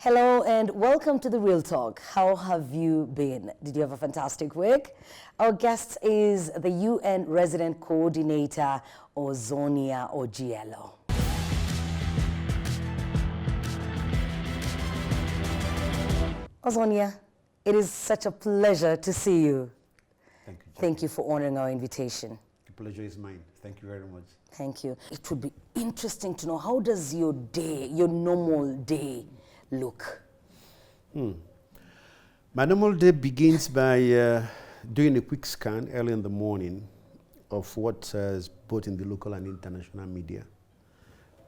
Hello and welcome to The Real Talk. How have you been? Did you have a fantastic week? Our guest is the UN Resident Coordinator, Ozonnia Ojielo. Ozonnia, it is such a pleasure to see you. Thank you. Thank you for honoring our invitation. The pleasure is mine. Thank you very much. Thank you. It would be interesting to know, how does your day, your normal day, look? My normal day begins by doing a quick scan early in the morning of what is both in the local and international media,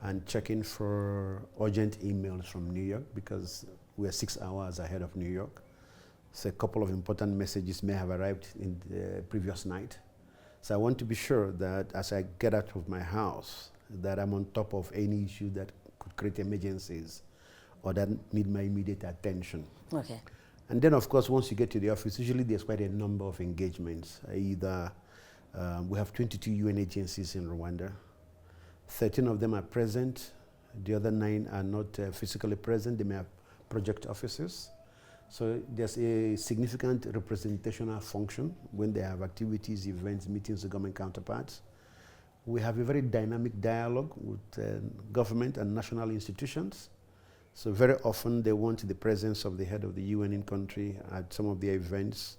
and checking for urgent emails from New York, because we are 6 hours ahead of New York. So a couple of important messages may have arrived in the previous night. So I want to be sure that as I get out of my house, that I'm on top of any issue that could create emergencies or that need my immediate attention. Okay. And then, of course, once you get to the office, usually there's quite a number of engagements. Either we have 22 UN agencies in Rwanda. 13 of them are present. The other 9 are not physically present. They may have project offices. So there's a significant representational function when they have activities, events, meetings with government counterparts. We have a very dynamic dialogue with government and national institutions. So very often they want the presence of the head of the UN in country at some of their events.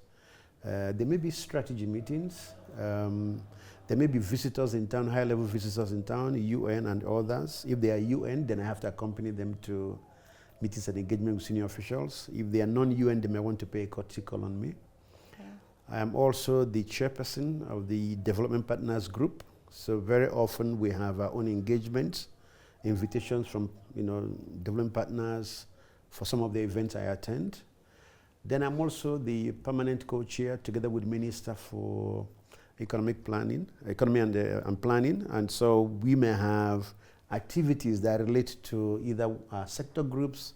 There may be strategy meetings. There may be visitors in town, high-level visitors in town, UN and others. If they are UN, then I have to accompany them to meetings and engagement with senior officials. If they are non-UN, they may want to pay a courtesy call on me. Okay. I am also the chairperson of the Development Partners Group. So very often we have our own engagements, invitations from development partners for some of the events I attend. Then I'm also the permanent co-chair together with Minister for Economy and Planning. And so we may have activities that relate to either our sector groups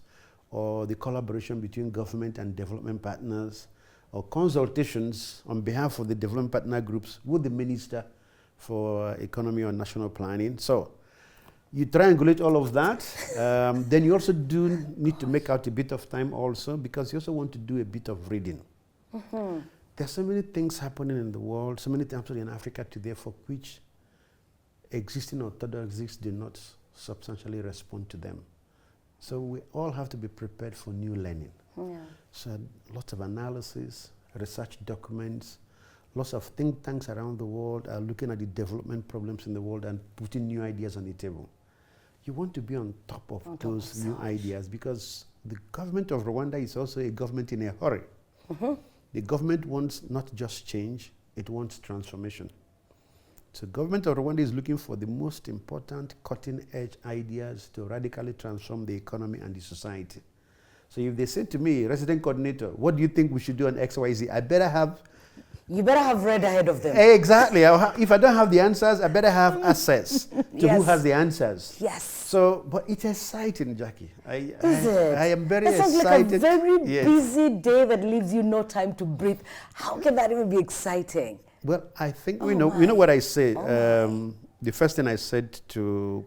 or the collaboration between government and development partners, or consultations on behalf of the development partner groups with the Minister for Economy or National Planning. So you triangulate all of that. Then you also do need to make out a bit of time also, because you also want to do a bit of reading. There's so many things happening in the world, so many things happening in Africa today for which existing orthodoxies do not substantially respond to them. So we all have to be prepared for new learning. Yeah. So lots of analysis, research documents, lots of think tanks around the world are looking at the development problems in the world and putting new ideas on the table. You want to be on top of those new ideas, because the government of Rwanda is also a government in a hurry. The government wants not just change, it wants transformation. So government of Rwanda is looking for the most important cutting-edge ideas to radically transform the economy and the society. So if they say to me, resident coordinator, what do you think we should do on XYZ? You better have read ahead of them. Exactly. If I don't have the answers, I better have access to who has the answers. Yes. So, but it's exciting, Jackie. Is it? I am very excited. That sounds like a very busy day that leaves you no time to breathe. How can that even be exciting? Well, I think we know what I say. The first thing I said to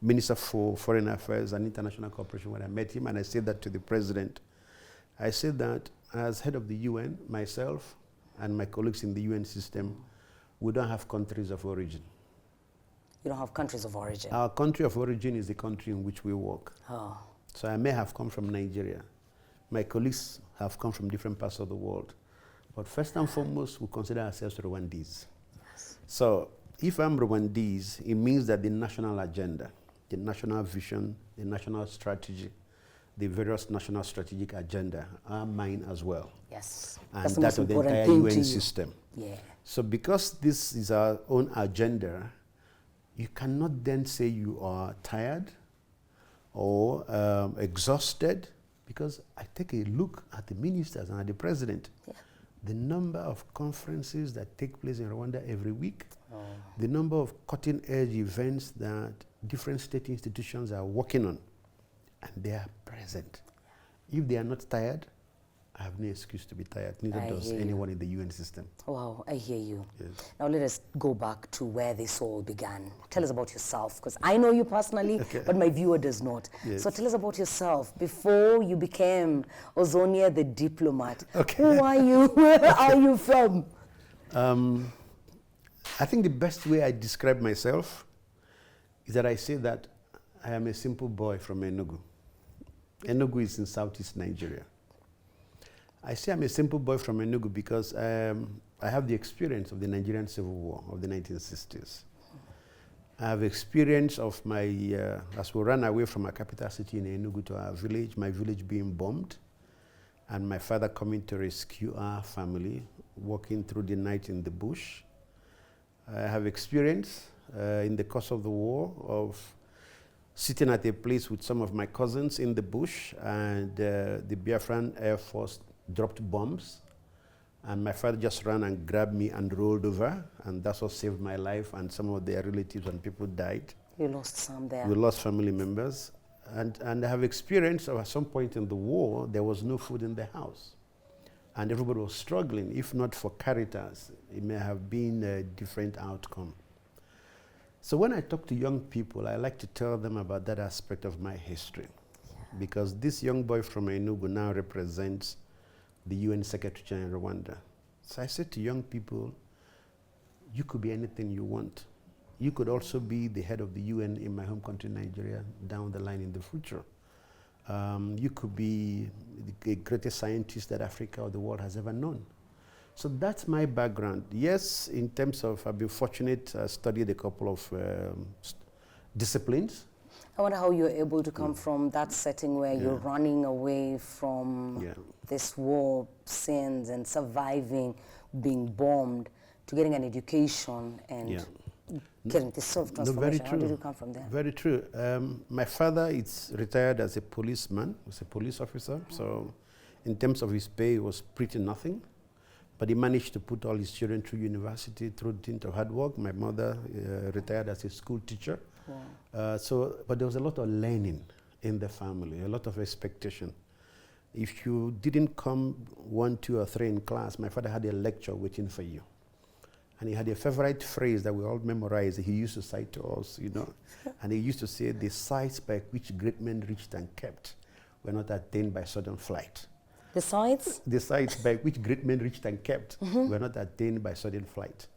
Minister for Foreign Affairs and International Cooperation when I met him, and I said that to the President, I said that as head of the UN, myself and my colleagues in the UN system, we don't have countries of origin. You don't have countries of origin? Our country of origin is the country in which we work. Oh. So I may have come from Nigeria. My colleagues have come from different parts of the world. But first and foremost, we consider ourselves Rwandese. Yes. So if I'm Rwandese, it means that the national agenda, the national vision, the national strategy, the various national strategic agenda are mine as well. Yes. And that of the entire UN system. Yeah. So because this is our own agenda, you cannot then say you are tired or exhausted, because I take a look at the ministers and at the president. Yeah. The number of conferences that take place in Rwanda every week, the number of cutting-edge events that different state institutions are working on, and they are present. If they are not tired, I have no excuse to be tired. Neither I does hear you. anyone in the UN system. Wow, I hear you. Yes. Now let us go back to where this all began. Tell us about yourself, because I know you personally, but my viewer does not. Yes. So tell us about yourself before you became Ozonnia the diplomat. Okay. Who are you? Where are you from? I think the best way I describe myself is that I say that I am a simple boy from Enugu. Enugu is in southeast Nigeria. I say I'm a simple boy from Enugu because I have the experience of the Nigerian Civil War of the 1960s. I have experience of my, as we ran away from our capital city in Enugu to our village, my village being bombed, and my father coming to rescue our family, walking through the night in the bush. I have experience in the course of the war of sitting at a place with some of my cousins in the bush, and the Biafran Air Force dropped bombs, and my father just ran and grabbed me and rolled over, and that's what saved my life, and some of their relatives and people died. You lost some there. We lost family members, and I have experienced at some point in the war, there was no food in the house, and everybody was struggling. If not for Caritas, it may have been a different outcome. So when I talk to young people, I like to tell them about that aspect of my history, because this young boy from Enugu now represents the UN Secretary General in Rwanda. So I said to young people, you could be anything you want. You could also be the head of the UN in my home country, Nigeria, down the line in the future. You could be the greatest scientist that Africa or the world has ever known. So that's my background. Yes, in terms of, I've been fortunate, I studied a couple of disciplines. I wonder how you're able to come from that setting where you're running away from this war scenes and surviving being bombed to getting an education and getting this sort of transformation. How did you come from there? Very true. My father is retired as a policeman, was a police officer, so in terms of his pay, it was pretty nothing. But he managed to put all his children through university through dint of hard work. My mother retired as a school teacher. But there was a lot of learning in the family, a lot of expectation. If you didn't come 1, 2, or 3 in class, my father had a lecture waiting for you. And he had a favorite phrase that we all memorize. He used to cite to us, you know. And he used to say, the sights by which great men reached and kept were not attained by sudden flight. The sights? The sights by which great men reached and kept were not attained by sudden flight.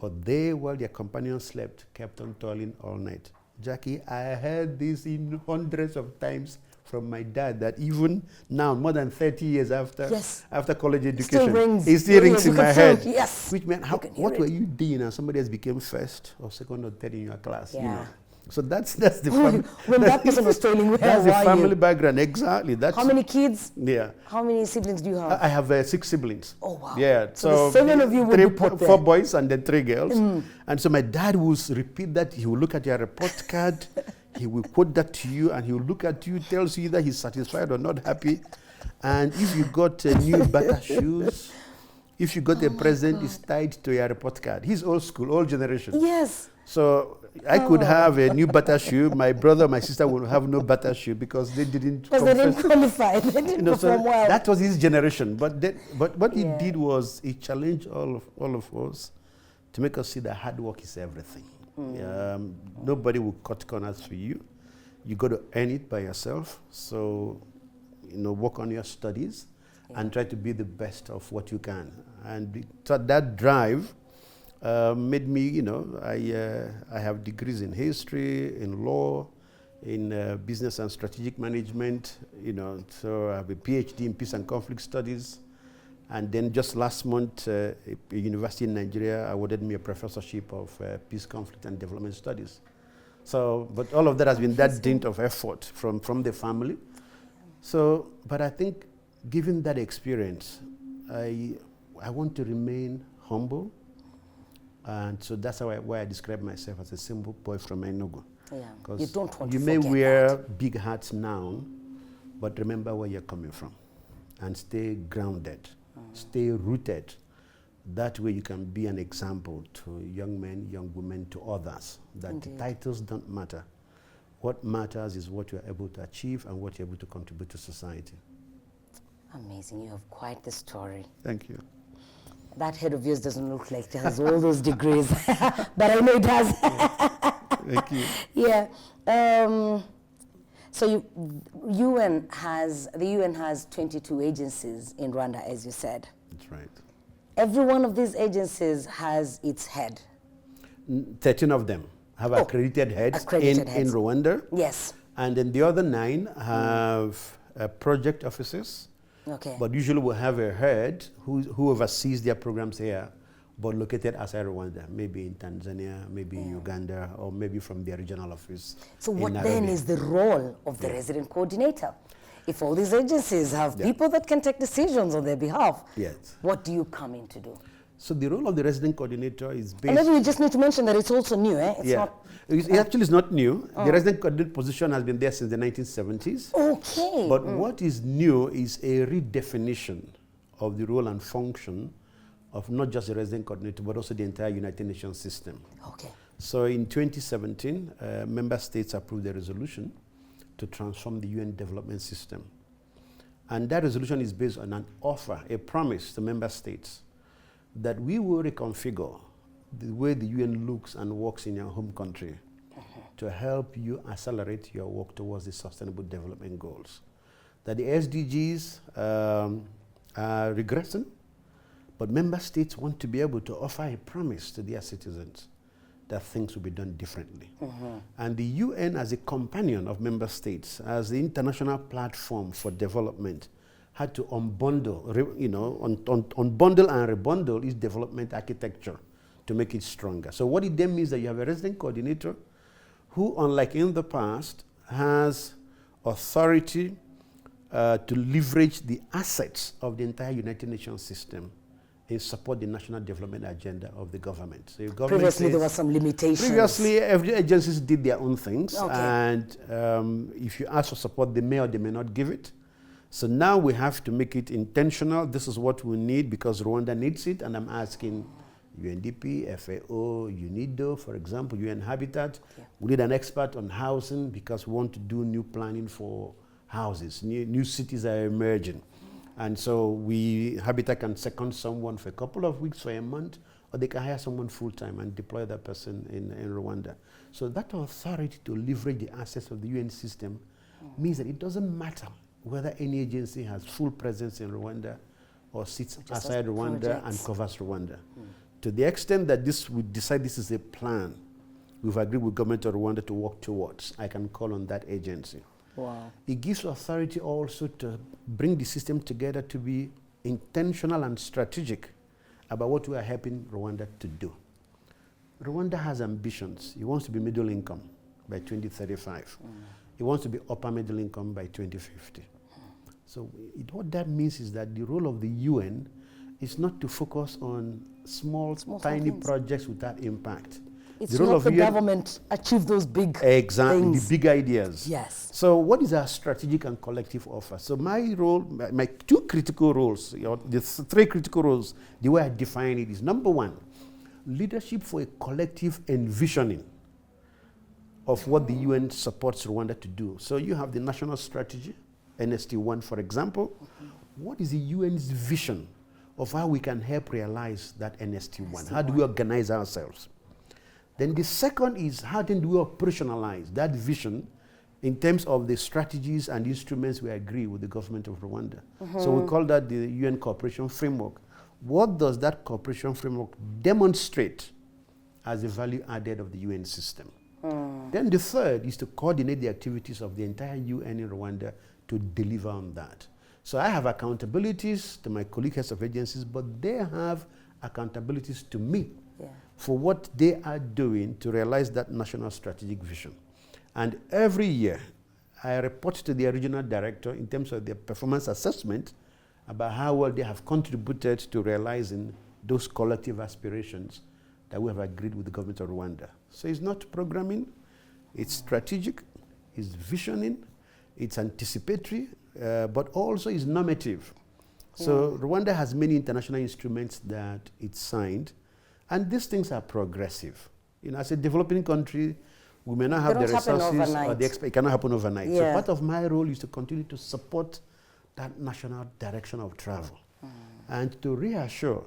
But they, while their companions slept, kept on toiling all night. Jackie, I heard this in hundreds of times from my dad, that even now, more than 30 years after college education, it still rings in my head. Yes. Which meant, what were you doing and somebody else became first or second or third in your class? You know? So that's the family. When that person was toiling, where that's the were family you? Background, exactly. That's how many kids? Yeah. How many siblings do you have? I have 6 siblings. Oh, wow. Yeah. So the 7 of you would be put there. 4 boys and then 3 girls. And so my dad will repeat that. He will look at your report card. He will quote that to you, and he will look at you, tells you either he's satisfied or not happy. And if you got new butter shoes, if you got a present, it's tied to your report card. He's old school, old generation. Yes. So I could have a new butter shoe. My brother, my sister will have no butter shoe because they didn't. Because they didn't qualify. They didn't perform well. That was his generation. But what he did was he challenged all of us to make us see that hard work is everything. Nobody will cut corners for you. You got to earn it by yourself. So, work on your studies and try to be the best of what you can. And so that drive made me, I have degrees in history, in law, in business and strategic management, so I have a PhD in peace and conflict studies. And then just last month, a university in Nigeria awarded me a professorship of peace, conflict, and development studies. So, but all of that has been that dint of effort from the family. So, but I think given that experience, I want to remain humble. And so that's why I describe myself as a simple boy from Enugu. Yeah, you don't want to You may wear big hats now, but remember where you're coming from and stay grounded. Stay rooted. That way you can be an example to young men, young women, to others. That the titles don't matter. What matters is what you're able to achieve and what you're able to contribute to society. Amazing. You have quite the story. Thank you. That head of yours doesn't look like it has all those degrees, but I know it has. Thank you. Yeah. So the UN has 22 agencies in Rwanda, as you said. That's right. Every one of these agencies has its head. 13 of them have accredited heads in Rwanda. Yes. And then the other 9 have project officers. Okay. But usually we'll have a head who oversees their programs here, but located outside Rwanda, maybe in Tanzania, maybe in Uganda, or maybe from their regional office. So what then is the role of the resident coordinator? If all these agencies have people that can take decisions on their behalf, what do you come in to do? So the role of the resident coordinator is based... And maybe we just need to mention that it's also new, eh? It's not... It actually is not new. The resident coordinator position has been there since the 1970s. Okay. But what is new is a redefinition of the role and function of not just the resident coordinator, but also the entire United Nations system. Okay. So in 2017, member states approved a resolution to transform the UN development system. And that resolution is based on an offer, a promise to member states that we will reconfigure the way the UN looks and works in your home country to help you accelerate your work towards the Sustainable Development Goals. That the SDGs are regressing, but member states want to be able to offer a promise to their citizens that things will be done differently. And the UN, as a companion of member states, as the international platform for development, had to unbundle, unbundle and rebundle its development architecture to make it stronger. So what it then means that you have a resident coordinator who, unlike in the past, has authority to leverage the assets of the entire United Nations system and support the national development agenda of the government. So previously there were some limitations. Previously, every agencies did their own things, and if you ask for support, they may or they may not give it. So now we have to make it intentional. This is what we need because Rwanda needs it, and I'm asking UNDP, FAO, UNIDO, for example, UN Habitat. We need an expert on housing because we want to do new planning for houses. New cities are emerging. And so Habitat can second someone for a couple of weeks, for a month, or they can hire someone full-time and deploy that person in Rwanda. So that authority to leverage the assets of the UN system means that it doesn't matter whether any agency has full presence in Rwanda or sits outside Rwanda and covers Rwanda. To the extent that we decide this is a plan, we've agreed with government of Rwanda to work towards, I can call on that agency. Wow. It gives authority also to bring the system together to be intentional and strategic about what we are helping Rwanda to do. Rwanda has ambitions. It wants to be middle income by 2035. It wants to be upper middle income by 2050. So what that means is that the role of the UN is not to focus on small tiny projects without impact. It's to help the government achieve those big things. The big ideas. Yes. So what is our strategic and collective offer? So my role, my 2 critical roles, the 3 critical roles, the way I define it is, number 1, leadership for a collective envisioning of what the UN supports Rwanda to do. So you have the national strategy, NST1, for example. What is the UN's vision of how we can help realize that NST1? How do we organize ourselves? Then the second is, how then do we operationalize that vision in terms of the strategies and instruments we agree with the government of Rwanda? So we call that the UN Cooperation Framework. What does that cooperation framework demonstrate as the value added of the UN system? Then the third is to coordinate the activities of the entire UN in Rwanda to deliver on that. So I have accountabilities to my colleagues heads of agencies, but they have accountabilities to me for what they are doing to realize that national strategic vision. And every year, I report to the regional director in terms of their performance assessment about how well they have contributed to realizing those collective aspirations that we have agreed with the government of Rwanda. So it's not programming, it's strategic, it's visioning, it's anticipatory, but also is normative. So Rwanda has many international instruments that it's signed, and these things are progressive. As a developing country, we may not have the resources or the it cannot happen overnight. So part of my role is to continue to support that national direction of travel. And to reassure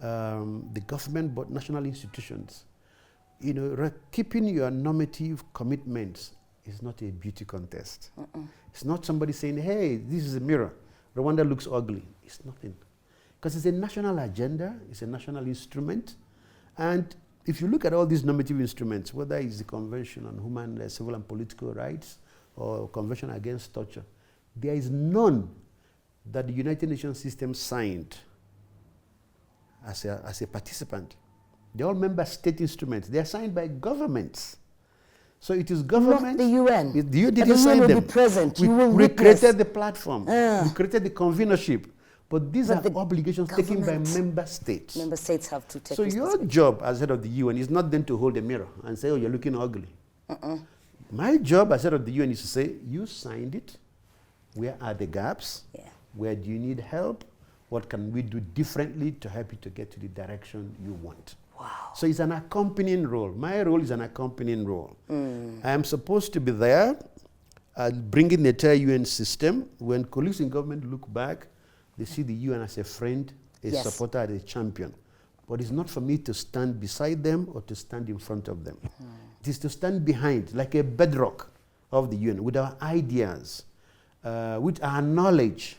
the government, but national institutions, you know, keeping your normative commitments is not a beauty contest. It's not somebody saying, hey, this is a mirror. Rwanda looks ugly. It's nothing. Because it's a national agenda, it's a national instrument. And if you look at all these normative instruments, whether it's the Convention on Human, Civil and Political Rights or Convention Against Torture, there is none that the United Nations system signed as a participant. They're all member state instruments. They are signed by governments. So it is government. Not the UN. Did you the sign UN them? will be present. We created the platform. We created the convenership. But these are the obligations taken by member states. Member states have to take So your job as head of the UN is not then to hold a mirror and say, oh, you're looking ugly. My job as head of the UN is to say, you signed it. Where are the gaps? Where do you need help? What can we do differently to help you to get to the direction you want? Wow. So it's an accompanying role. My role is an accompanying role. I am supposed to be there, bringing the entire UN system. When colleagues in government look back, they see the UN as a friend, a supporter, a champion. But it's not for me to stand beside them or to stand in front of them. It is to stand behind, like a bedrock of the UN, with our ideas, with our knowledge,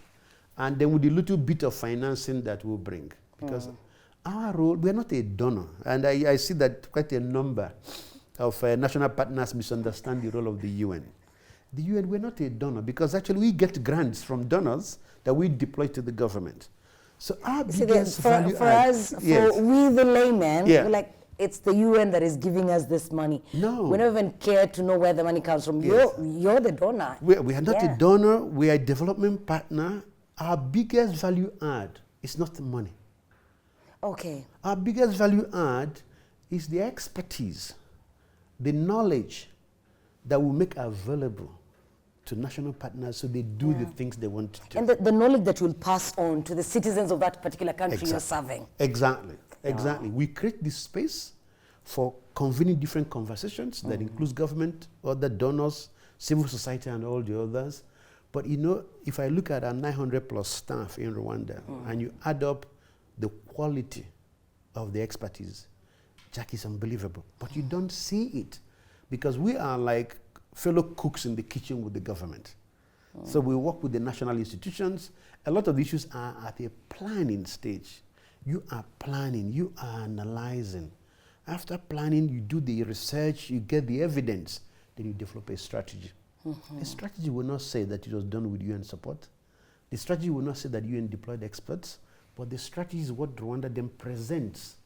and then with the little bit of financing that we'll bring. Because our role, we're not a donor. And I see that quite a number of national partners misunderstand the role of the UN. The UN, we're not a donor, because actually we get grants from donors that we deploy to the government. So our biggest value for us, we the laymen, we're like, it's the UN that is giving us this money. No. We don't even care to know where the money comes from. You're the donor. We are not a donor, we are a development partner. Our biggest value add is not the money. Okay. Our biggest value add is the expertise, the knowledge that we make available to national partners so they do the things they want to do. And the knowledge that will pass on to the citizens of that particular country you're serving. Exactly. We create this space for convening different conversations that includes government, other donors, civil society, and all the others. But you know, if I look at our 900 plus staff in Rwanda and you add up the quality of the expertise, Jack, is unbelievable. But you don't see it because we are like fellow cooks in the kitchen with the government. So we work with the national institutions. A lot of the issues are at a planning stage. You are planning, you are analyzing. After planning, you do the research, you get the evidence, then you develop a strategy. A strategy will not say that it was done with UN support. The strategy will not say that UN deployed experts, but the strategy is what Rwanda then presents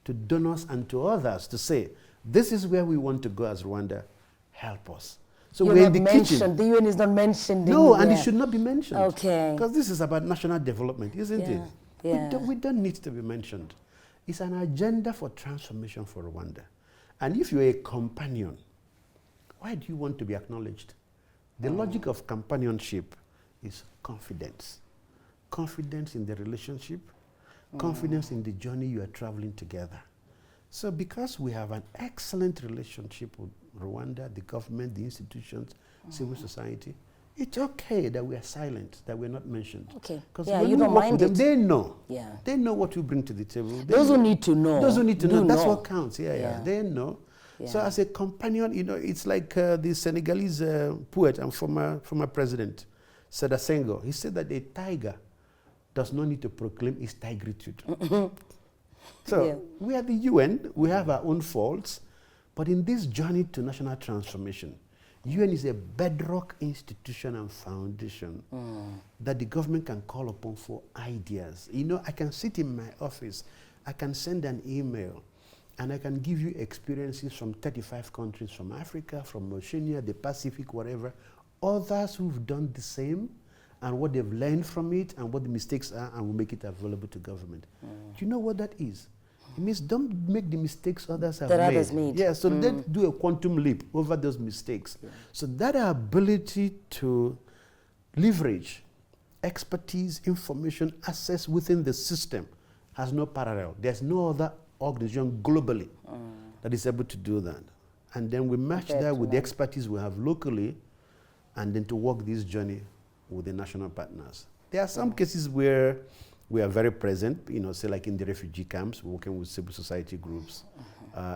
to donors and to others to say, this is where we want to go as Rwanda, help us. So we're in the kitchen. The UN is not mentioned. No, and it should not be mentioned. Okay. Because this is about national development, isn't it? Yeah. We don't need to be mentioned. It's an agenda for transformation for Rwanda. And if you're a companion, why do you want to be acknowledged? The logic of companionship is confidence. Confidence in the relationship, confidence in the journey you are traveling together. So because we have an excellent relationship with Rwanda, the government, the institutions, civil society, it's okay that we are silent, that we're not mentioned. Okay. Because you don't mind it. They know. Yeah. They know what we bring to the table. Those who need to know. Those who need to know. That's what counts. They know. Yeah. So as a companion, you know, it's like the Senegalese poet and former president, Seda Senghor. He said that a tiger does not need to proclaim its tigritude. So we are the UN. We have our own faults. But in this journey to national transformation, UN is a bedrock institution and foundation that the government can call upon for ideas. You know, I can sit in my office, I can send an email, and I can give you experiences from 35 countries, from Africa, from Oceania, the Pacific, whatever, others who've done the same, and what they've learned from it, and what the mistakes are, and we make it available to government. Do you know what that is? It means don't make the mistakes others have made. Yeah, so let's do a quantum leap over those mistakes. So that ability to leverage expertise, information, access within the system has no parallel. There's no other organization globally that is able to do that. And then we match that with the expertise we have locally, and then to walk this journey with the national partners. There are some cases where we are very present, say like in the refugee camps, working with civil society groups.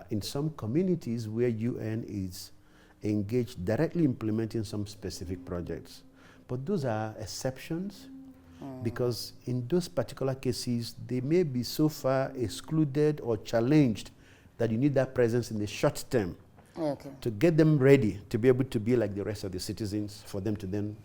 In some communities where UN is engaged directly implementing some specific projects. But those are exceptions because in those particular cases, they may be so far excluded or challenged that you need that presence in the short term to get them ready to be able to be like the rest of the citizens, for them to then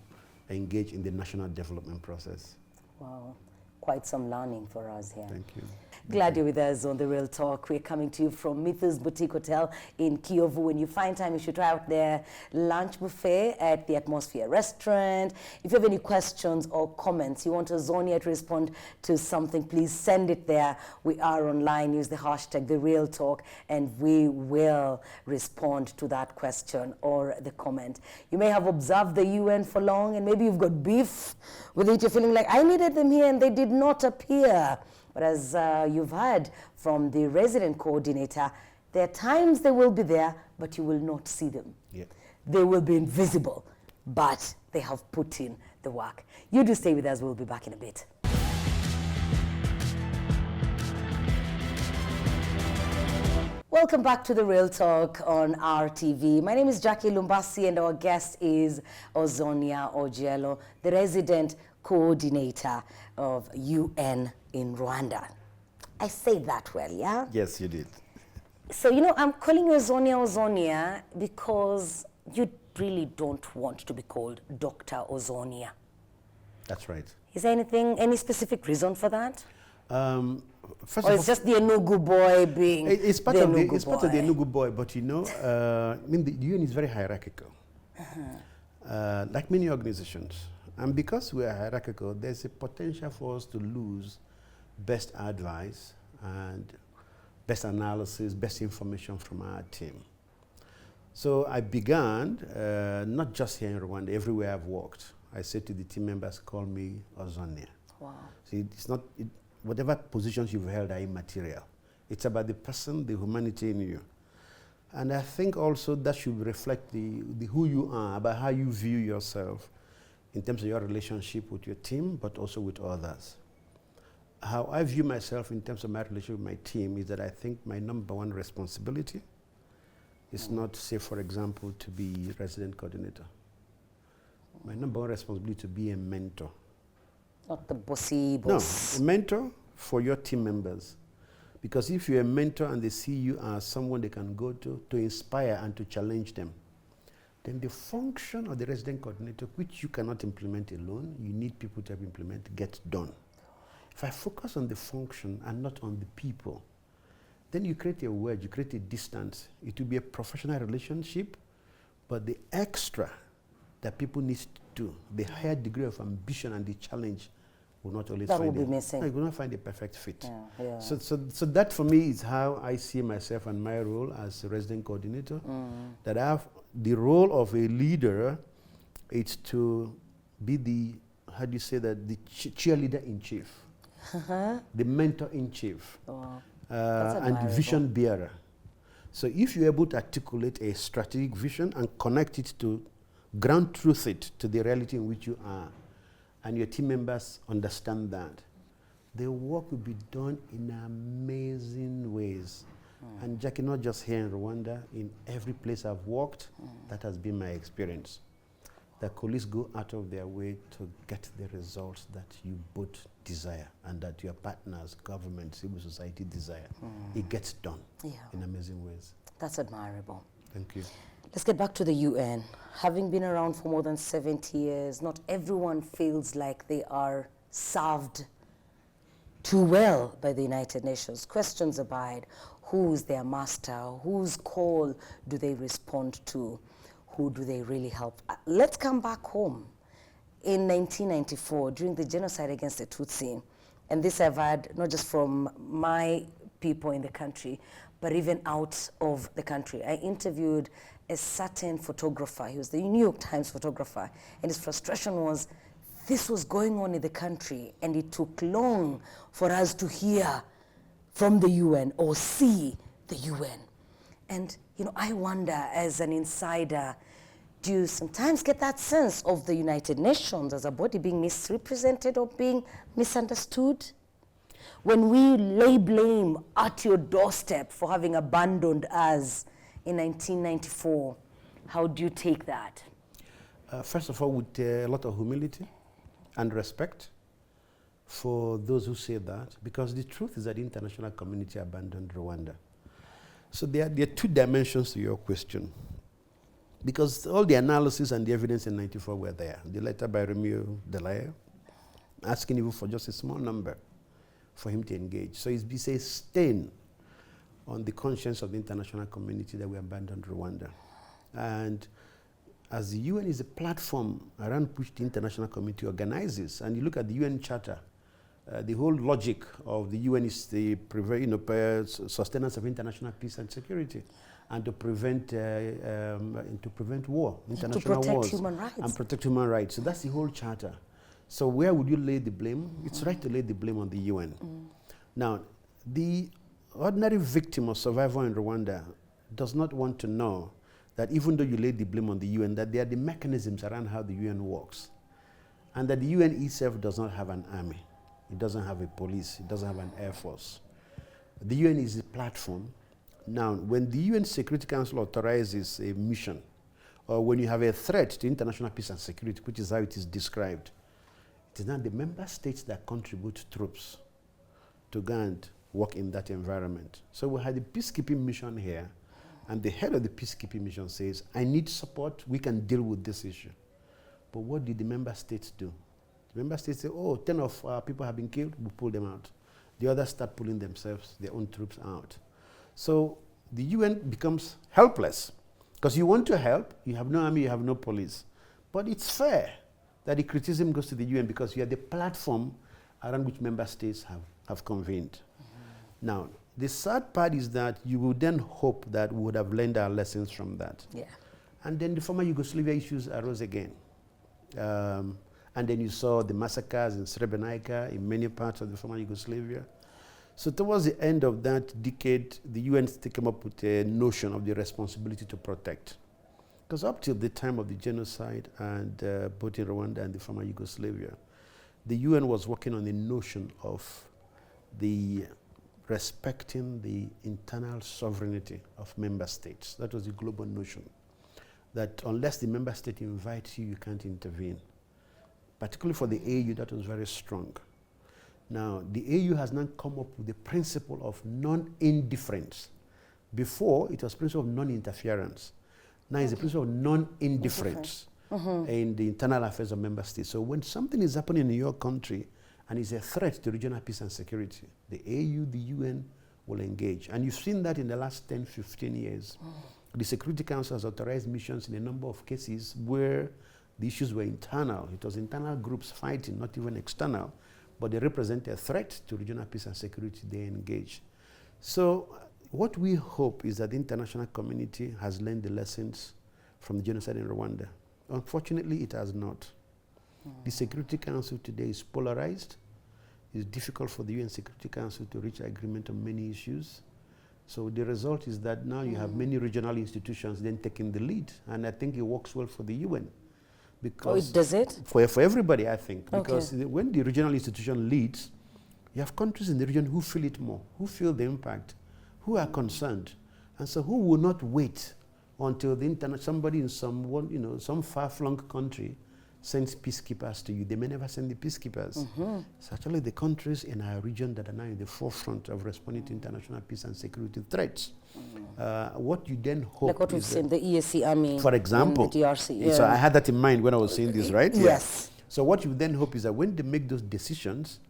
engage in the national development process. Wow, quite some learning for us here. Thank you. Glad you're with us on The Real Talk. We're coming to you from Mythos Boutique Hotel in Kiyovu. When you find time, you should try out their lunch buffet at the Atmosphere Restaurant. If you have any questions or comments, you want Ozonnia to respond to something, please send it there. We are online. Use the hashtag The Real Talk, and we will respond to that question or the comment. You may have observed the UN for long, and maybe you've got beef with it. You're feeling like, I needed them here, and they did not appear. But as you've heard from the resident coordinator, there are times they will be there, but you will not see them. Yeah. They will be invisible, but they have put in the work. You do stay with us. We'll be back in a bit. Welcome back to The Real Talk on RTV. My name is Jackie Lumbasi, and our guest is Ozonnia Ojielo, the resident coordinator of UN in Rwanda. I say that well, yeah? Yes, you did. So, I'm calling you Ozonnia because you really don't want to be called Dr. Ozonnia. That's right. Is there any specific reason for that? First or of it's all, just the Enugu boy being it's part the of Enugu it's part of the boy? Enugu boy, but the UN is very hierarchical, like many organizations. And because we are hierarchical, there's a potential for us to lose best advice and best analysis, best information from our team. So I began, not just here in Rwanda, everywhere I've worked. I said to the team members, call me Ozonnia. Wow. See, it's not, whatever positions you've held are immaterial. It's about the person, the humanity in you. And I think also that should reflect the who you are, about how you view yourself in terms of your relationship with your team, but also with others. How I view myself in terms of my relationship with my team is that I think my number one responsibility is not, say, for example, to be resident coordinator. My number one responsibility is to be a mentor. Not the bossy boss. No, a mentor for your team members. Because if you're a mentor and they see you as someone they can go to inspire and to challenge them, then the function of the resident coordinator, which you cannot implement alone, you need people to help implement, gets done. If I focus on the function and not on the people, then you create a wedge, you create a distance. It will be a professional relationship, but the extra that people need to do, the higher degree of ambition and the challenge will not always that find will be missing. No, you will not find a perfect fit. Yeah, yeah. So that for me is how I see myself and my role as a resident coordinator, that I have the role of a leader is to be the, how do you say that, the cheerleader in chief, the mentor in chief, and the vision bearer. So if you're able to articulate a strategic vision and connect it to, ground truth it to the reality in which you are, and your team members understand that, the work will be done in amazing ways. And Jackie, not just here in Rwanda, in every place I've worked, that has been my experience. The colleagues go out of their way to get the results that you both desire and that your partners, government, civil society desire. It gets done in amazing ways. That's admirable. Thank you. Let's get back to the UN. Having been around for more than 70 years, not everyone feels like they are served too well by the United Nations. Questions abide. Who's their master? Whose call do they respond to? Who do they really help? Let's come back home. In 1994, during the genocide against the Tutsi, and this I've heard not just from my people in the country, but even out of the country. I interviewed a certain photographer. He was the New York Times photographer, and his frustration was this was going on in the country, and it took long for us to hear from the UN or see the UN. And I wonder, as an insider, do you sometimes get that sense of the United Nations as a body being misrepresented or being misunderstood? When we lay blame at your doorstep for having abandoned us in 1994, how do you take that? First of all, with a lot of humility and respect for those who say that, because the truth is that the international community abandoned Rwanda. So there are two dimensions to your question. Because all the analysis and the evidence in 94 were there. The letter by Romeo Delaya, asking even for just a small number for him to engage. So it's a stain on the conscience of the international community that we abandoned Rwanda. And as the UN is a platform around which the international community organizes, and you look at the UN Charter, the whole logic of the UN is the sustenance of international peace and security, and to prevent war, international wars, human rights. and protect human rights. So that's the whole charter. So where would you lay the blame? It's right to lay the blame on the UN. Now, the ordinary victim or survivor in Rwanda does not want to know that even though you lay the blame on the UN, that there are the mechanisms around how the UN works, and that the UN itself does not have an army. It doesn't have a police. It doesn't have an air force. The UN is a platform. Now, when the UN Security Council authorizes a mission, or when you have a threat to international peace and security, which is how it is described, it is now the member states that contribute troops to go and work in that environment. So we had a peacekeeping mission here, and the head of the peacekeeping mission says, I need support, we can deal with this issue. But what did the member states do? The member states say, oh, 10 of our people have been killed, we pull them out. The others start pulling themselves, their own troops out. So the UN becomes helpless, because you want to help, you have no army, you have no police. But it's fair that the criticism goes to the UN because you are the platform around which member states have convened. Now, the sad part is that you would then hope that we would have learned our lessons from that. Yeah. And then the former Yugoslavia issues arose again. And then you saw the massacres in Srebrenica, in many parts of the former Yugoslavia. So towards the end of that decade, the UN came up with a notion of the responsibility to protect. Because up till the time of the genocide, and both in Rwanda and the former Yugoslavia, the UN was working on the notion of the respecting the internal sovereignty of member states. That was the global notion, that unless the member state invites you, you can't intervene. Particularly for the AU, that was very strong. Now, the AU has now come up with the principle of non-indifference. Before, it was principle of non-interference. Now it's the principle of non-indifference in the internal affairs of member states. So when something is happening in your country and is a threat to regional peace and security, the AU, the UN will engage. And you've seen that in the last 10, 15 years. The Security Council has authorized missions in a number of cases where the issues were internal. It was internal groups fighting, not even external, but they represent a threat to regional peace and security. They engage. So what we hope is that the international community has learned the lessons from the genocide in Rwanda. Unfortunately, it has not. The Security Council today is polarized. It's difficult for the UN Security Council to reach agreement on many issues. So the result is that now you have many regional institutions then taking the lead, and I think it works well for the UN. Because does it? For everybody, I think. Because when the regional institution leads, you have countries in the region who feel it more, who feel the impact, who are concerned. And so who will not wait until the somebody in some far-flung country sends peacekeepers to you. They may never send the peacekeepers. It's actually the countries in our region that are now in the forefront of responding to international peace and security threats. What you then hope like what we've seen, the EAC army, for example, the DRC. Yeah. So I had that in mind when I was saying this, right? Yes. Yeah. So what you then hope is that when they make those decisions,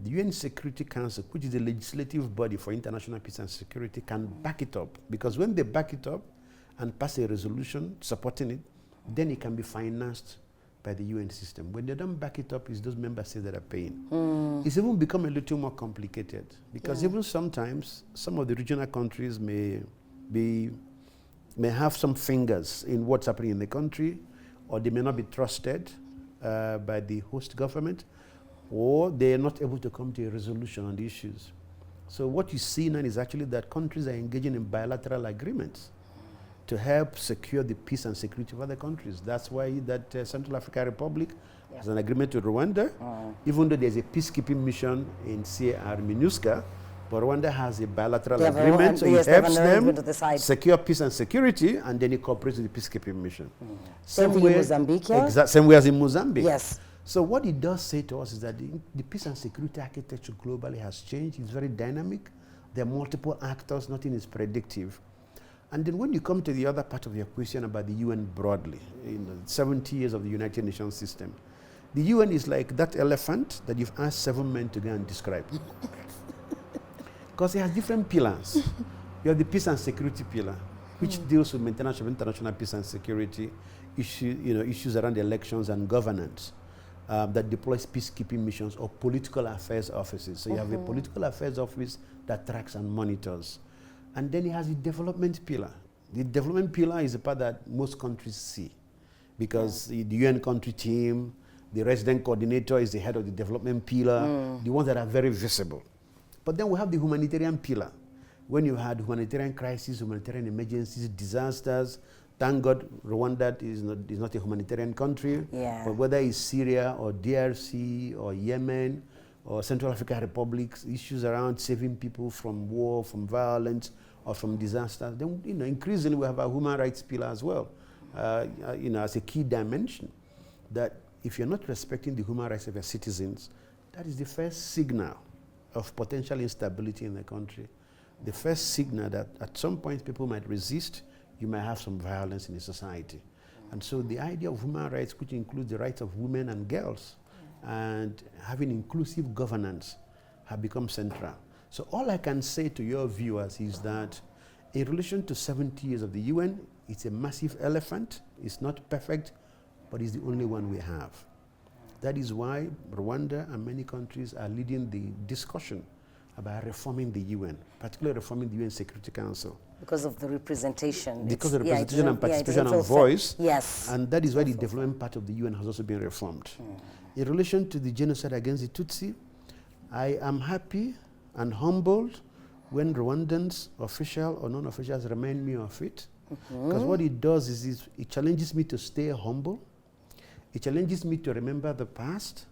the UN Security Council, which is the legislative body for international peace and security, can back it up. Because when they back it up and pass a resolution supporting it, then it can be financed by the UN system. When they don't back it up, it's those member states that are paying. It's even become a little more complicated, because even sometimes some of the regional countries may have some fingers in what's happening in the country, or they may not be trusted by the host government, or they are not able to come to a resolution on the issues. So what you see now is actually that countries are engaging in bilateral agreements to help secure the peace and security of other countries. That's why that Central African Republic has an agreement with Rwanda, even though there's a peacekeeping mission in CAR MINUSCA, but Rwanda has a bilateral agreement, so it helps them secure peace and security, and then it cooperates with the peacekeeping mission. Same way in Mozambique? Same way as in Mozambique. Yes. So what it does say to us is that the peace and security architecture globally has changed. It's very dynamic. There are multiple actors. Nothing is predictive. And then when you come to the other part of your question about the UN broadly, 70 years of the United Nations system, the UN is like that elephant that you've asked 7 men to go and describe. Because it has different pillars. You have the peace and security pillar, which deals with maintenance of international peace and security, issues around elections and governance. That deploys peacekeeping missions or political affairs offices. So you have a political affairs office that tracks and monitors. And then it has a development pillar. The development pillar is a part that most countries see, because the UN country team, the resident coordinator is the head of the development pillar, the ones that are very visible. But then we have the humanitarian pillar. When you had humanitarian crises, humanitarian emergencies, disasters, thank God Rwanda is not a humanitarian country, but whether it's Syria or DRC or Yemen or Central African Republic, issues around saving people from war, from violence, or from disasters, then increasingly we have a human rights pillar as well, as a key dimension. That if you're not respecting the human rights of your citizens, that is the first signal of potential instability in the country. The first signal that at some point people might resist, you might have some violence in the society. And so the idea of human rights, which includes the rights of women and girls, and having inclusive governance, have become central. So all I can say to your viewers is that in relation to 70 years of the UN, it's a massive elephant. It's not perfect, but it's the only one we have. That is why Rwanda and many countries are leading the discussion about reforming the UN, particularly reforming the UN Security Council. Because of the representation. Because of the representation and participation and voice. Yes. And that is why the development part of the UN has also been reformed. In relation to the genocide against the Tutsi, I am happy and humbled when Rwandans, official or non-officials, remind me of it. Because what it does is it challenges me to stay humble. It challenges me to remember the past,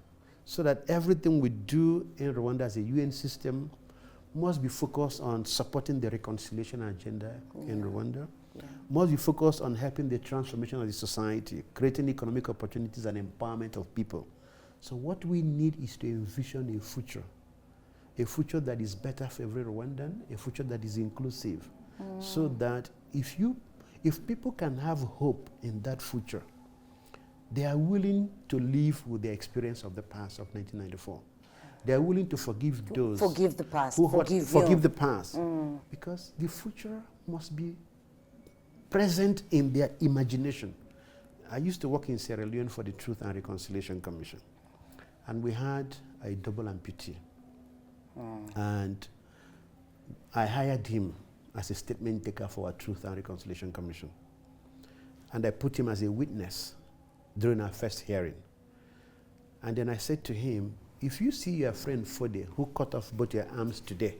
so that everything we do in Rwanda as a UN system must be focused on supporting the reconciliation agenda in Rwanda, must be focused on helping the transformation of the society, creating economic opportunities and empowerment of people. So what we need is to envision a future that is better for every Rwandan, a future that is inclusive, so that if people can have hope in that future, they are willing to live with the experience of the past of 1994. They are willing to forgive those. Forgive the past. Forgive the past. Because the future must be present in their imagination. I used to work in Sierra Leone for the Truth and Reconciliation Commission. And we had a double amputee. And I hired him as a statement taker for our Truth and Reconciliation Commission. And I put him as a witness during our first hearing. And then I said to him, if you see your friend Fode, who cut off both your arms today,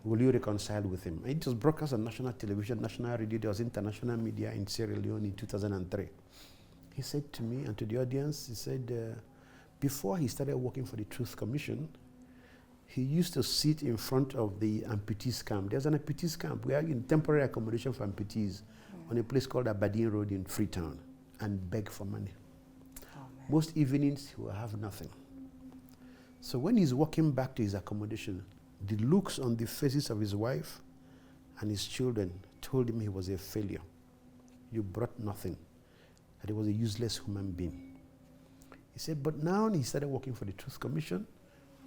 will you reconcile with him? And it was broadcast on national television, national radio, there was international media in Sierra Leone in 2003. He said to me and to the audience, he said, before he started working for the Truth Commission, he used to sit in front of the amputees camp. There's an amputees camp. We are in temporary accommodation for amputees on a place called Aberdeen Road in Freetown, and beg for money. Most evenings he will have nothing. So when he's walking back to his accommodation, the looks on the faces of his wife and his children told him he was a failure. You brought nothing. That he was a useless human being. He said, but now he started working for the Truth Commission.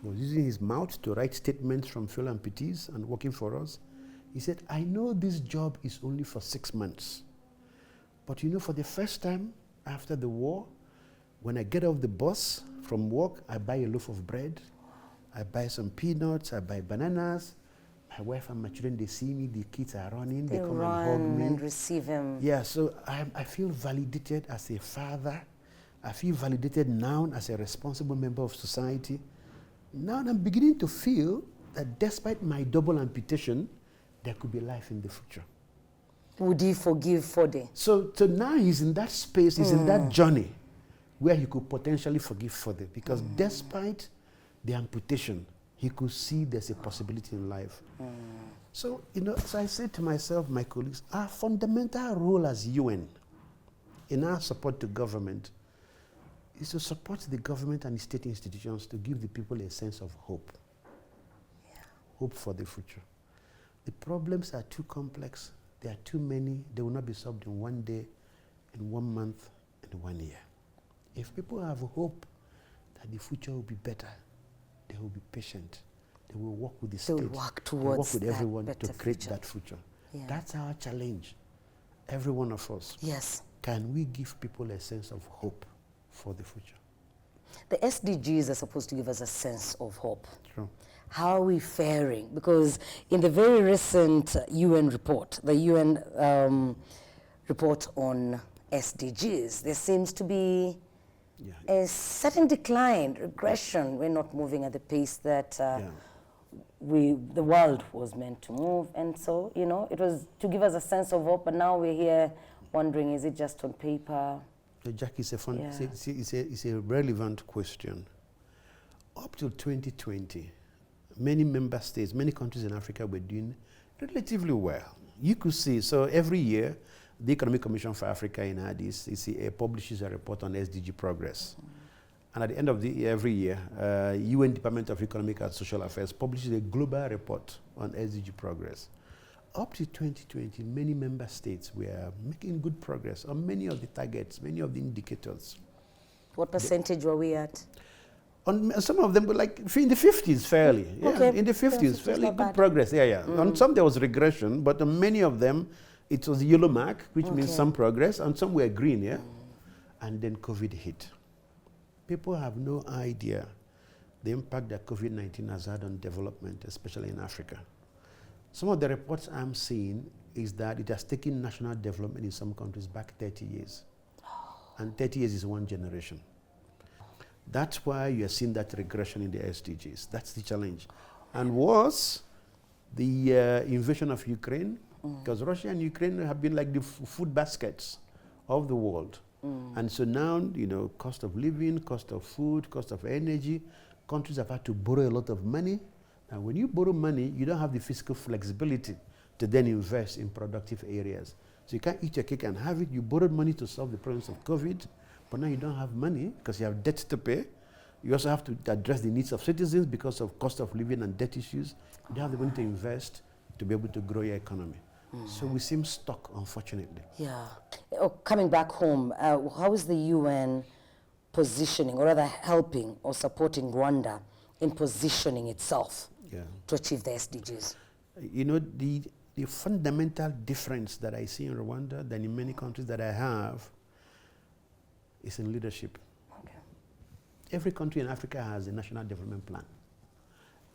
He was using his mouth to write statements from fellow amputees and working for us. He said, I know this job is only for 6 months. But for the first time after the war, when I get off the bus from work, I buy a loaf of bread, I buy some peanuts, I buy bananas. My wife and my children, they see me, the kids are running, they come and hug me. And receive him. Yeah, so I feel validated as a father. I feel validated now as a responsible member of society. Now I'm beginning to feel that despite my double amputation, there could be life in the future. Would he forgive Fode? So now he's in that space, he's in that journey where he could potentially forgive Fode, because despite the amputation, he could see there's a possibility in life. So, so I said to myself, my colleagues, our fundamental role as UN in our support to government is to support the government and the state institutions to give the people a sense of hope. Hope for the future. The problems are too complex. There are too many. They will not be solved in one day, in 1 month, in 1 year. If people have hope that the future will be better, they will be patient. They will work with the state. They will work towards work with everyone to create future. that future. Yeah. That's our challenge. Every one of us. Yes. Can we give people a sense of hope for the future? The SDGs are supposed to give us a sense of hope. True. How are we faring? Because in the very recent UN report, the UN report on SDGs, there seems to be a certain decline, regression. We're not moving at the pace that the world was meant to move. And so, it was to give us a sense of hope, but now we're here wondering, is it just on paper? Jackie, it's a relevant question. Up to 2020, many member states, many countries in Africa were doing relatively well. You could see, so every year, the Economic Commission for Africa in Addis publishes a report on SDG progress. And at the end of every year, UN Department of Economic and Social Affairs publishes a global report on SDG progress. Up to 2020, many member states were making good progress on many of the targets, many of the indicators. What percentage were we at? On some of them were like in the 50s fairly. In the 50s, fairly good progress. On some there was regression, but on many of them, it was yellow mark, which means some progress, and some were green, And then COVID hit. People have no idea the impact that COVID-19 has had on development, especially in Africa. Some of the reports I'm seeing is that it has taken national development in some countries back 30 years. And 30 years is one generation. That's why you are seeing that regression in the SDGs. That's the challenge. And was the invasion of Ukraine, because Russia and Ukraine have been like the food baskets of the world. And so now, cost of living, cost of food, cost of energy, countries have had to borrow a lot of money. And when you borrow money, you don't have the fiscal flexibility to then invest in productive areas. So you can't eat your cake and have it. You borrowed money to solve the problems of COVID, but now you don't have money because you have debt to pay. You also have to address the needs of citizens because of cost of living and debt issues. You don't have the money to invest to be able to grow your economy. So we seem stuck, unfortunately. Yeah. Coming back home, how is the UN positioning, or rather helping or supporting Rwanda in positioning itself to achieve the SDGs? The fundamental difference that I see in Rwanda than in many countries that I have is in leadership. Every country in Africa has a national development plan.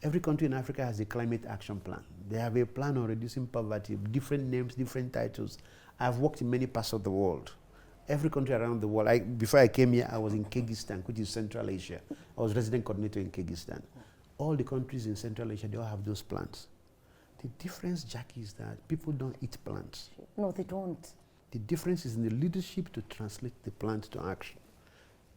Every country in Africa has a climate action plan. They have a plan on reducing poverty, different names, different titles. I've worked in many parts of the world. Every country around the world. Before I came here, I was in Kyrgyzstan, which is Central Asia. I was resident coordinator in Kyrgyzstan. All the countries in Central Asia, they all have those plans. The difference, Jackie, is that people don't eat plans. No, they don't. The difference is in the leadership to translate the plans to action.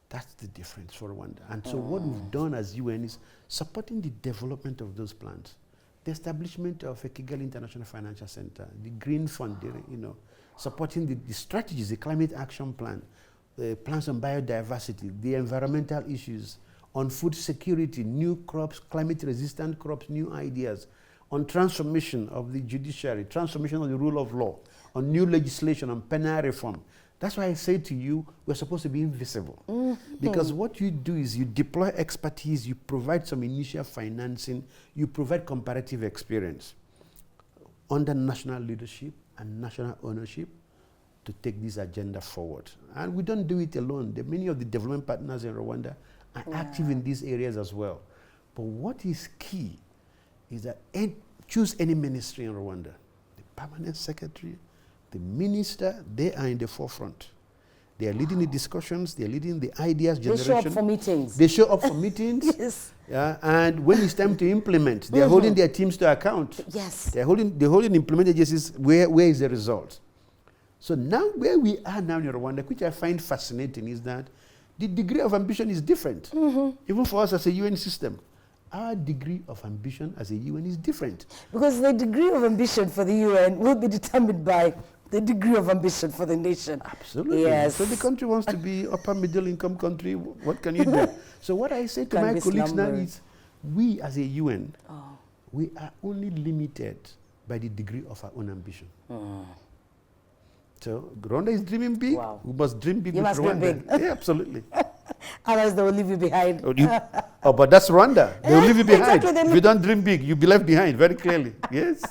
That's the difference for Rwanda. And so what we've done as UN is supporting the development of those plans. The establishment of a Kigali International Financial Center, the Green Fund, supporting the strategies, the climate action plan, the plans on biodiversity, the environmental issues, on food security, new crops, climate-resistant crops, new ideas, on transformation of the judiciary, transformation of the rule of law, on new legislation, on penal reform. That's why I say to you, we're supposed to be invisible. Because what you do is you deploy expertise, you provide some initial financing, you provide comparative experience under national leadership and national ownership to take this agenda forward. And we don't do it alone. Many of the development partners in Rwanda are active in these areas as well. But what is key is that choose any ministry in Rwanda. The permanent secretary, the minister, they are in the forefront. They are leading the discussions, they are leading the ideas generation. They show up for meetings. They show up for meetings. Yes. And when it's time to implement, they are holding their teams to account. Yes. They're holding implement agencies. Where is the result? So now where we are now in Rwanda, which I find fascinating, is that the degree of ambition is different. Even for us as a UN system, our degree of ambition as a UN is different. Because the degree of ambition for the UN will be determined by the degree of ambition for the nation. Absolutely. Yes. So the country wants to be upper middle income country. What can you do? So what I say to my colleagues now is, we as a UN, we are only limited by the degree of our own ambition. So Rwanda is dreaming big. Wow. We must dream big You with must Rwanda. dream big. Yeah, absolutely. Otherwise they will leave you behind. Oh, but that's Rwanda. They will leave you behind. Exactly, if you don't dream big, you'll be left behind, very clearly. Yes.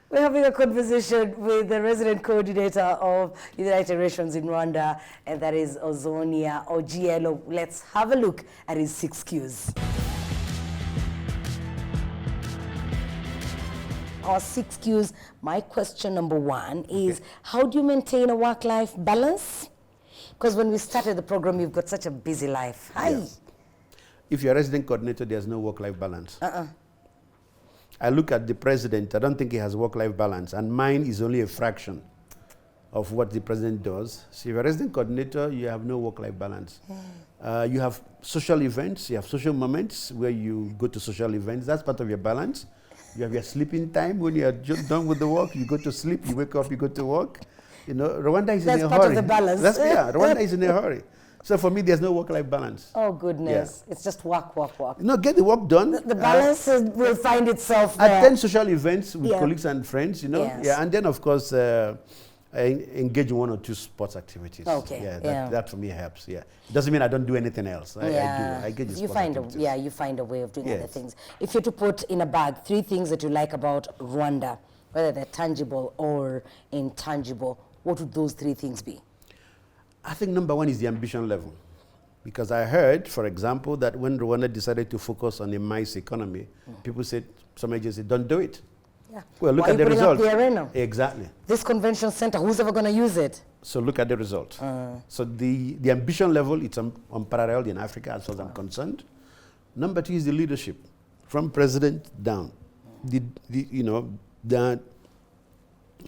We're having a conversation with the resident coordinator of United Nations in Rwanda, and that is Ozonnia Ojielo. Let's have a look at his 6 Qs. Our 6 Qs, my question number 1 is, how do you maintain a work-life balance? Because when we started the program, you've got such a busy life. Hi. Yeah. If you're a resident coordinator, there's no work-life balance. I look at the president, I don't think he has work-life balance, and mine is only a fraction of what the president does. So if you're a resident coordinator, you have no work-life balance. You have social events, you have social moments where you go to social events. That's part of your balance. You have your sleeping time. When you are just done with the work, you go to sleep, you wake up, you go to work. You know, Rwanda is in a hurry. That's part of the balance. Rwanda is in a hurry. So for me, there's no work-life balance. Oh, goodness. Yeah. It's just work. No, get the work done. The balance will find itself there. Attend social events with colleagues and friends, you know. Yes. Yeah, and then, of course, engage in 1 or 2 sports activities. Okay. Yeah, that for me helps. Yeah, it doesn't mean I don't do anything else. I do. I engage in sports activities. You find a way of doing other things. If you're to put in a bag 3 things that you like about Rwanda, whether they're tangible or intangible, what would those 3 things be? I think number 1 is the ambition level. Because I heard, for example, that when Rwanda decided to focus on the maize economy, people said, some agencies, don't do it. Yeah. Well, look at the result. The arena? Exactly. This convention center, who's ever going to use it? So look at the result. So the ambition level, it's unparalleled in Africa as far as I'm concerned. Number 2 is the leadership, from president down. That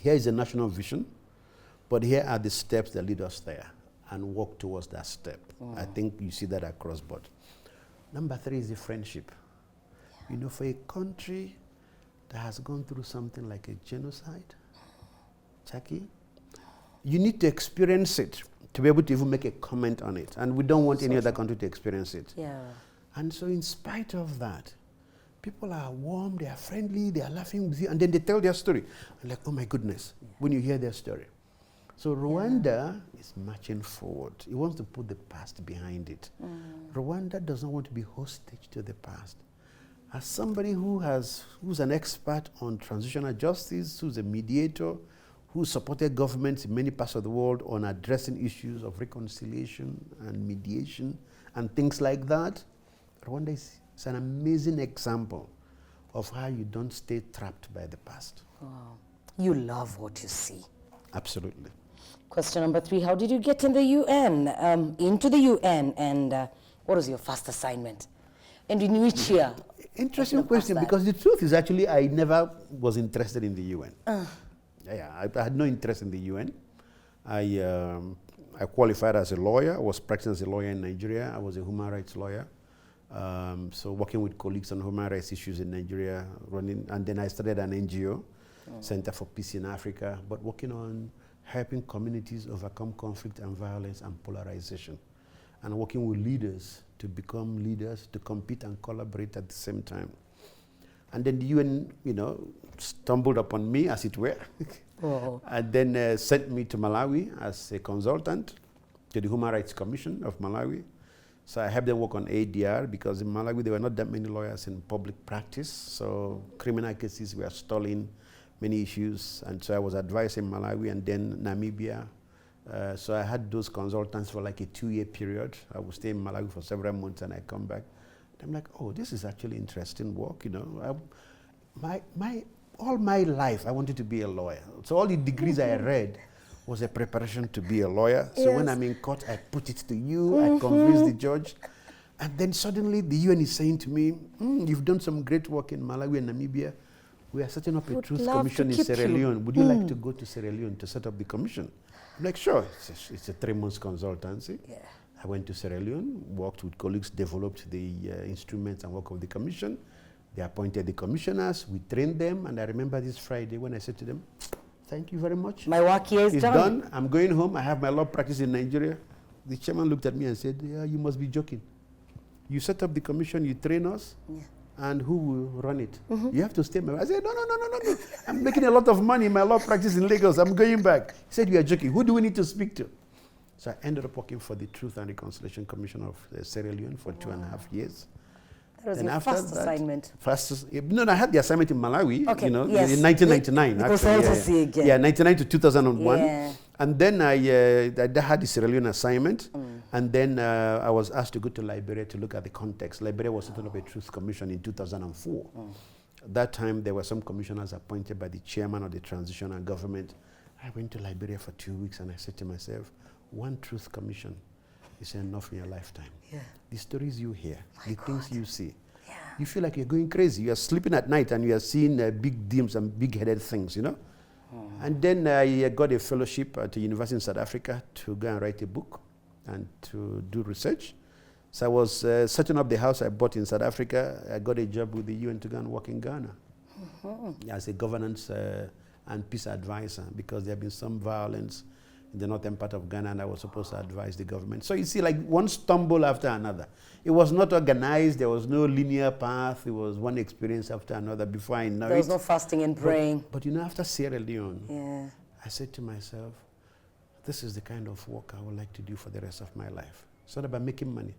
here is a national vision, but here are the steps that lead us there and work towards that step. I think you see that across board. Number 3 is the friendship. Yeah. You know, for a country that has gone through something like a genocide, Chucky, you need to experience it to be able to even make a comment on it. And we don't want any other country to experience it. Yeah. And so in spite of that, people are warm, they are friendly, they are laughing with you, and then they tell their story. And like, oh my goodness, when you hear their story. So Rwanda is marching forward. It wants to put the past behind it. Rwanda does not want to be hostage to the past. As somebody who's an expert on transitional justice, who's a mediator, who supported governments in many parts of the world on addressing issues of reconciliation and mediation and things like that, Rwanda is an amazing example of how you don't stay trapped by the past. Wow. You love what you see. Absolutely. Question number 3, how did you get in the UN, into the UN, and what was your first assignment? And in which year? Interesting question, because the truth is actually I never was interested in the UN. I had no interest in the UN. I qualified as a lawyer. I was practicing as a lawyer in Nigeria. I was a human rights lawyer. So working with colleagues on human rights issues in Nigeria, and then I started an NGO, Center for Peace in Africa, but working on helping communities overcome conflict and violence and polarization, and working with leaders to become leaders, to compete and collaborate at the same time. And then the UN, stumbled upon me, as it were, and then sent me to Malawi as a consultant to the Human Rights Commission of Malawi. So I helped them work on ADR, because in Malawi there were not that many lawyers in public practice, so criminal cases were stalling many issues, and so I was advising Malawi and then Namibia. So I had those consultants for like a 2-year period. I would stay in Malawi for several months and I come back. I'm like, oh, this is actually interesting work, all my life I wanted to be a lawyer. So all the degrees I read was a preparation to be a lawyer. So when I'm in court, I put it to you, I convince the judge. And then suddenly the UN is saying to me, you've done some great work in Malawi and Namibia. we are setting up a Would truth love commission to in keep Sierra you. Leone. Would you like to go to Sierra Leone to set up the commission? I'm like, sure. It's a 3-month consultancy. Yeah. I went to Sierra Leone, worked with colleagues, developed the instruments and work of the commission. They appointed the commissioners, we trained them, and I remember this Friday when I said to them, thank you very much. My work here is It's done. done. I'm going home. I have my law practice in Nigeria. The chairman looked at me and said, yeah, you must be joking. You set up the commission, you train us, and who will run it? You have to stay. I said, no. I'm making a lot of money in my law practice in Lagos. I'm going back. He said, you are joking. Who do we need to speak to? So I ended up working for the Truth and Reconciliation Commission of Sierra Leone for 2.5 years. That was your first assignment. No, I had the assignment in Malawi, okay, in yes. 1999. Again. 99 to 2001. Yeah. And then I had the Sierra Leone assignment, and then I was asked to go to Liberia to look at the context. Liberia was setting up a truth commission in 2004. At that time, there were some commissioners appointed by the chairman of the transitional government. I went to Liberia for 2 weeks, and I said to myself, one truth commission is enough in your lifetime. Yeah. The stories you hear, things you see, you feel like you're going crazy. You are sleeping at night, and you are seeing big dreams and big-headed things, you know? And then I got a fellowship at the university in South Africa to go and write a book and to do research. So I was setting up the house I bought in South Africa. I got a job with the UN to go and work in Ghana as a governance and peace advisor, because there had been some violence in the northern part of Ghana, and I was supposed to advise the government. So you see, like one stumble after another. It was not organized. There was no linear path. It was one experience after another before I know it. There was no fasting and praying. But you know, after Sierra Leone, I said to myself, this is the kind of work I would like to do for the rest of my life. It's not about making money.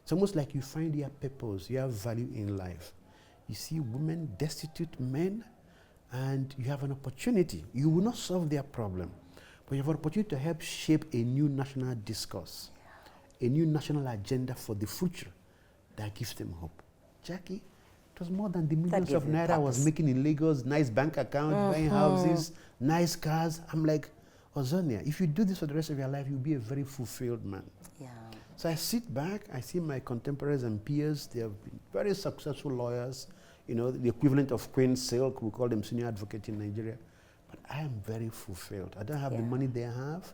It's almost like you find your purpose, you have value in life. You see women, destitute men, and you have an opportunity. You will not solve their problem, but you have an opportunity to help shape a new national discourse, a new national agenda for the future that gives them hope. Jackie, it was more than the millions of naira I was making in Lagos, nice bank account, buying houses, nice cars. I'm like, Ozonnia, if you do this for the rest of your life, you'll be a very fulfilled man. Yeah. So I sit back, I see my contemporaries and peers. They have been very successful lawyers, you know, the equivalent of Queen Silk, we call them senior advocate in Nigeria. But I am very fulfilled. I don't have the money they have,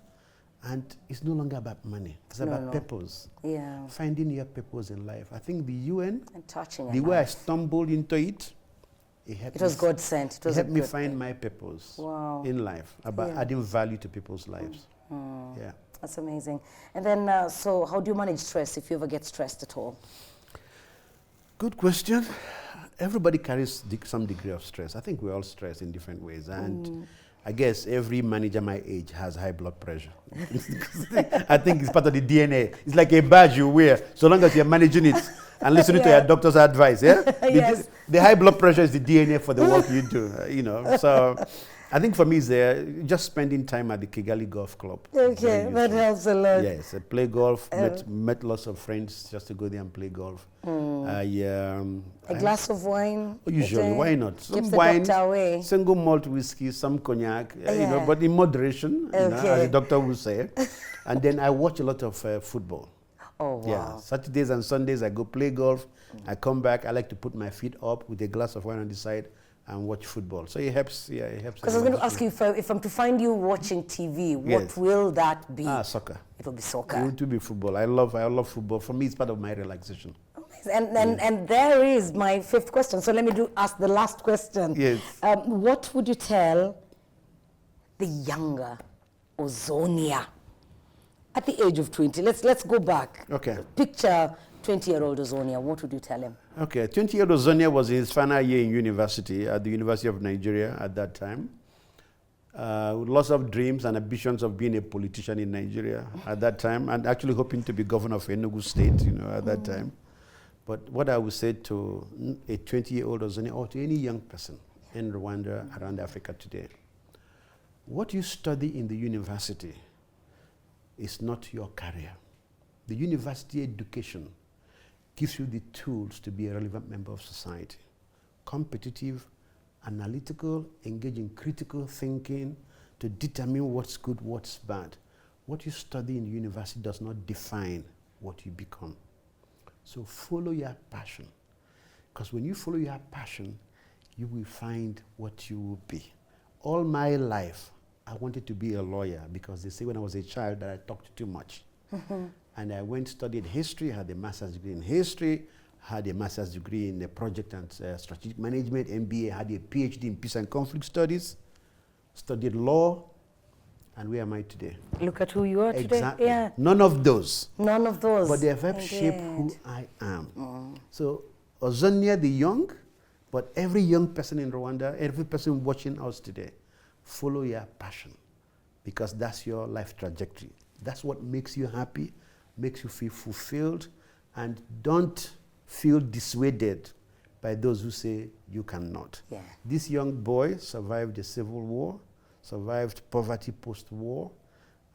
and it's no longer about money. It's about purpose. Yeah. Finding your purpose in life. I think the UN, and touching the way I stumbled into it, it was God sent. It helped me find my purpose in life, about adding value to people's lives. Yeah. That's amazing. And then, so how do you manage stress, if you ever get stressed at all? Good question. Everybody carries some degree of stress. I think we're all stressed in different ways. And I guess every manager my age has high blood pressure. I think it's part of the DNA. It's like a badge you wear, so long as you're managing it and listening to your doctor's advice. Yeah? The high blood pressure is the DNA for the work you do, you know. So I think for me, it's just spending time at the Kigali Golf Club. Okay, that helps a lot. Yes, I play golf, met lots of friends just to go there and play golf. A glass of wine? Usually, why not? Some wine, single malt whiskey, some cognac, you know, but in moderation, you know, as the doctor would say. And then I watch a lot of football. Oh, wow. Yeah, Saturdays and Sundays I go play golf. I come back, I like to put my feet up with a glass of wine on the side and watch football. So it helps, it helps. Because I was going to ask you, if I'm to find you watching TV, what will that be? Soccer. It will be soccer. It will be football. I love football. For me, it's part of my relaxation. And there is my fifth question. So let me ask the last question. Yes. What would you tell the younger Ozonnia at the age of 20? Let's go back. Okay. Picture 20-year-old Ozonnia. What would you tell him? Okay, 20-year-old Ozonnia was in his final year in university at the University of Nigeria at that time. With lots of dreams and ambitions of being a politician in Nigeria at that time, and actually hoping to be governor of Enugu State, you know, at that time. But what I would say to a 20-year-old Ozonnia, or to any young person in Rwanda, around Africa today, what you study in the university is not your career. The university education gives you the tools to be a relevant member of society. Competitive, analytical, engage in critical thinking to determine what's good, what's bad. What you study in the university does not define what you become. So follow your passion. Because when you follow your passion, you will find what you will be. All my life, I wanted to be a lawyer because they say when I was a child that I talked too much. And I went studied history, had a master's degree in history, had a master's degree in project and strategic management, MBA, had a PhD in peace and conflict studies, studied law, and where am I today? Look at who you are today. Exactly. Yeah. None of those. None of those. But they have helped shape who I am. So Ozonnia the young, but every young person in Rwanda, every person watching us today, follow your passion because that's your life trajectory. That's what makes you happy, makes you feel fulfilled, and don't feel dissuaded by those who say you cannot. Yeah. This young boy survived the civil war, survived poverty post-war,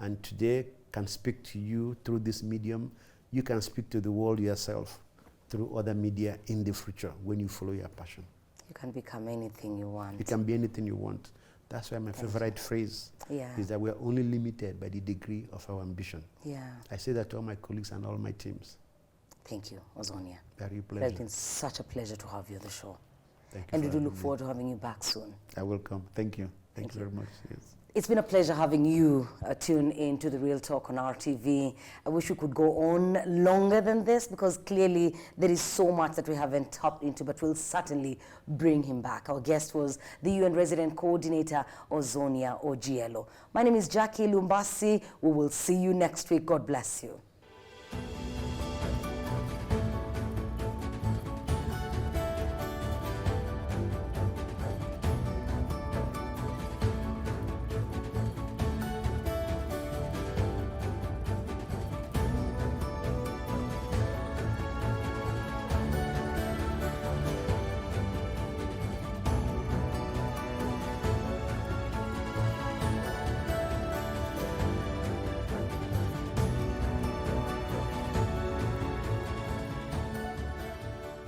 and today can speak to you through this medium. You can speak to the world yourself through other media in the future when you follow your passion. You can become anything you want. You can be anything you want. That's why my favorite phrase is that we're only limited by the degree of our ambition. Yeah. I say that to all my colleagues and all my teams. Thank you, Ozonnia. Very pleasure. It's been such a pleasure to have you on the show. Thank you. And we do look forward to having you back soon. I will come. Thank you. Thank you very much. Yes. It's been a pleasure having you tune in to The Real Talk on RTV. I wish we could go on longer than this because clearly there is so much that we haven't tapped into, but we'll certainly bring him back. Our guest was the UN Resident Coordinator, Ozonnia Ojielo. My name is Jackie Lumbasi. We will see you next week. God bless you.